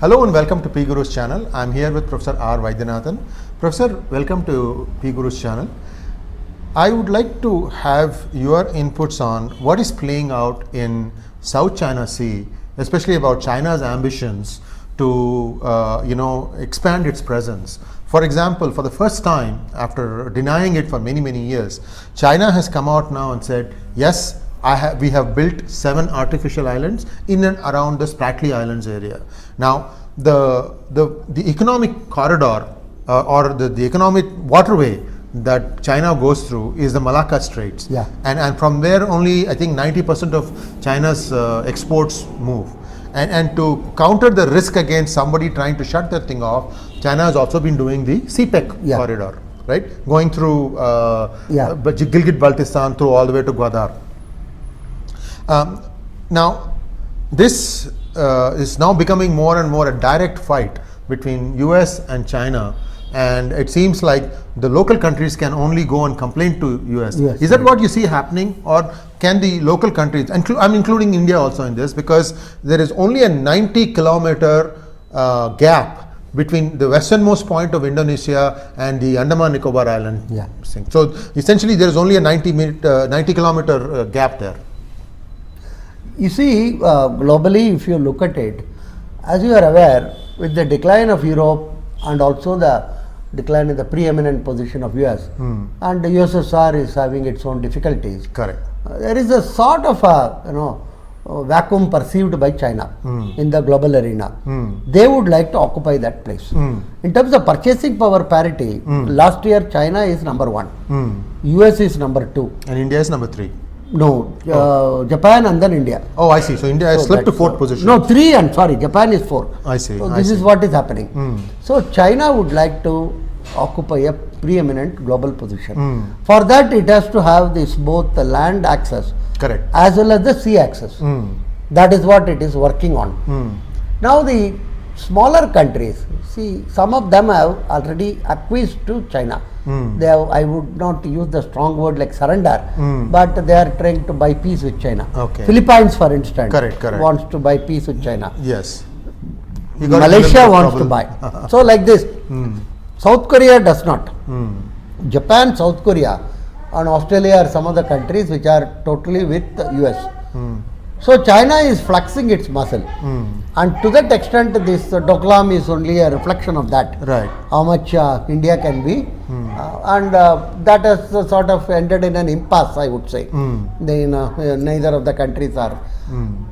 Hello and welcome to P Guru's channel. I am here with Professor R. Vaidyanathan. Professor, welcome to P Guru's channel. I would like to have your inputs on what is playing out in South China Sea, especially about China's ambitions to expand its presence. For example, for the first time after denying it for many years, China has come out now and said, yes, we have built 7 artificial islands in and around the Spratly Islands area. Now, the economic corridor or the economic waterway that China goes through is the Malacca Straits. Yeah. And from there only I think 90% of China's exports move. And to counter the risk against somebody trying to shut that thing off, China has also been doing the CPEC corridor, right? Going through Gilgit-Baltistan through all the way to Gwadar. Now, this is now becoming more and more a direct fight between US and China, and it seems like the local countries can only go and complain to US. Yes, is that what you see happening, or can the local countries, I'm including India also in this, because there is only a 90-kilometer gap between the westernmost point of Indonesia and the Andaman Nicobar Island. Yeah. So essentially there is only a 90-kilometer gap there. You see, globally, if you look at it, as you are aware, with the decline of Europe and also the decline in the preeminent position of US, and the USSR is having its own difficulties. Correct. There is a sort of a vacuum perceived by China in the global arena. They would like to occupy that place. In terms of purchasing power parity, last year China is number 1, US is number 2, and India is number 3. No, Japan and then India. Oh, I see. So India has slipped to 4th position. No, 3, I'm sorry, Japan is 4. I see. So this is what is happening. So China would like to occupy a preeminent global position. For that, it has to have this both the land access, correct, as well as the sea access. That is what it is working on. Now the smaller countries, see, some of them have already acquiesced to China. They have, I would not use the strong word like surrender, but they are trying to buy peace with China. Okay. Philippines, for instance, correct. wants to buy peace with China. Yes. Malaysia wants to buy. So like this, South Korea does not. Japan, South Korea and Australia are some of the countries which are totally with the US. So China is flexing its muscle, and to that extent this Doklam is only a reflection of that. Right. How much India can be, and that has sort of ended in an impasse, I would say. Neither of the countries are.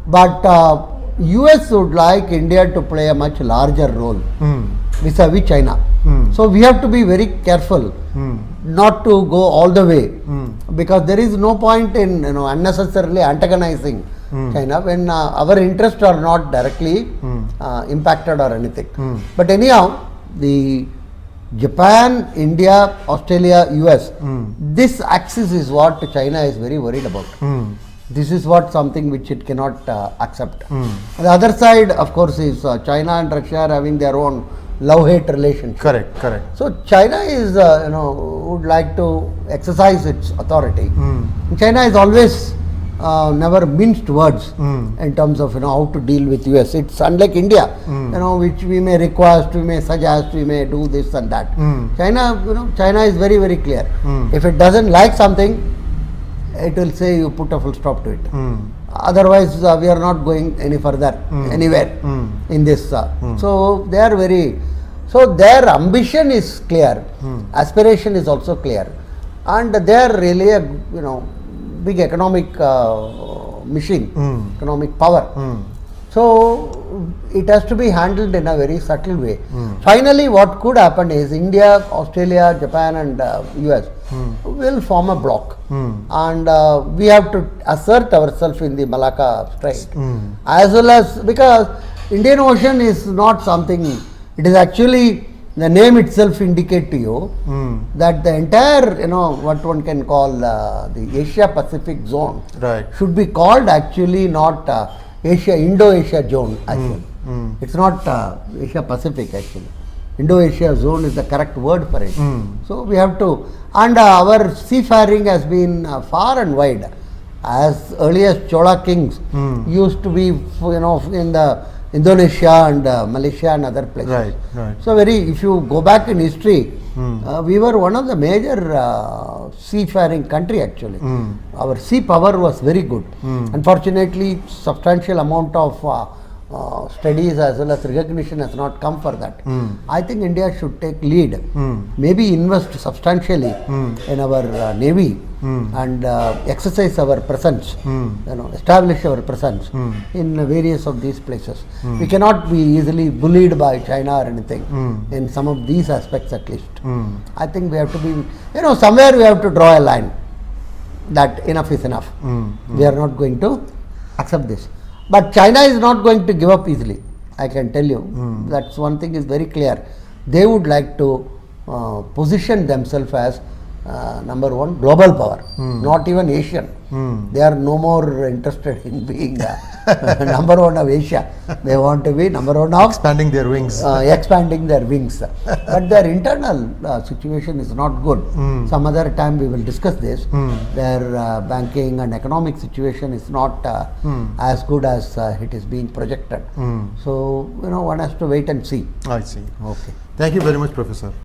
But US would like India to play a much larger role vis-a-vis China. So we have to be very careful not to go all the way, because there is no point in unnecessarily antagonizing China when our interests are not directly impacted or anything. But anyhow, the Japan, India, Australia, US, this axis is what China is very worried about. This is what something which it cannot accept. The other side, of course, is China and Russia are having their own love-hate relationship. Correct. So China is, would like to exercise its authority. China is always never minced words in terms of how to deal with US. It's unlike India, which we may request, we may suggest, we may do this and that. China, China is very clear. If it doesn't like something, it will say you put a full stop to it. Otherwise, we are not going any further anywhere in this. So they are so their ambition is clear, aspiration is also clear, and they are really a big economic machine, economic power. So it has to be handled in a very subtle way. Finally, what could happen is India, Australia, Japan and US will form a bloc, and we have to assert ourselves in the Malacca Strait, as well as, because Indian Ocean is not something, it is actually, the name itself indicate to you that the entire, what one can call the Asia Pacific zone, right, should be called actually not Indo-Asia zone actually. It's not Asia Pacific actually. Indo-Asia zone is the correct word for it. So we have to, and our seafaring has been far and wide. As early as Chola kings used to be, in the Indonesia and Malaysia and other places. Right, right. So if you go back in history, we were one of the major seafaring country actually. Our sea power was very good. Unfortunately, substantial amount of studies as well as recognition has not come for that. I think India should take lead, maybe invest substantially in our navy and exercise our presence, establish our presence in various of these places. We cannot be easily bullied by China or anything in some of these aspects at least. I think we have to be, somewhere we have to draw a line that enough is enough. We are not going to accept this. But China is not going to give up easily, I can tell you. That's one thing is very clear. They would like to position themselves as number one global power, not even Asian. They are no more interested in being number one of Asia. They want to be number one of expanding their wings. But their internal situation is not good. Some other time we will discuss this. Their banking and economic situation is not as good as it is being projected. So one has to wait and see. I see. Okay. Thank you very much, Professor.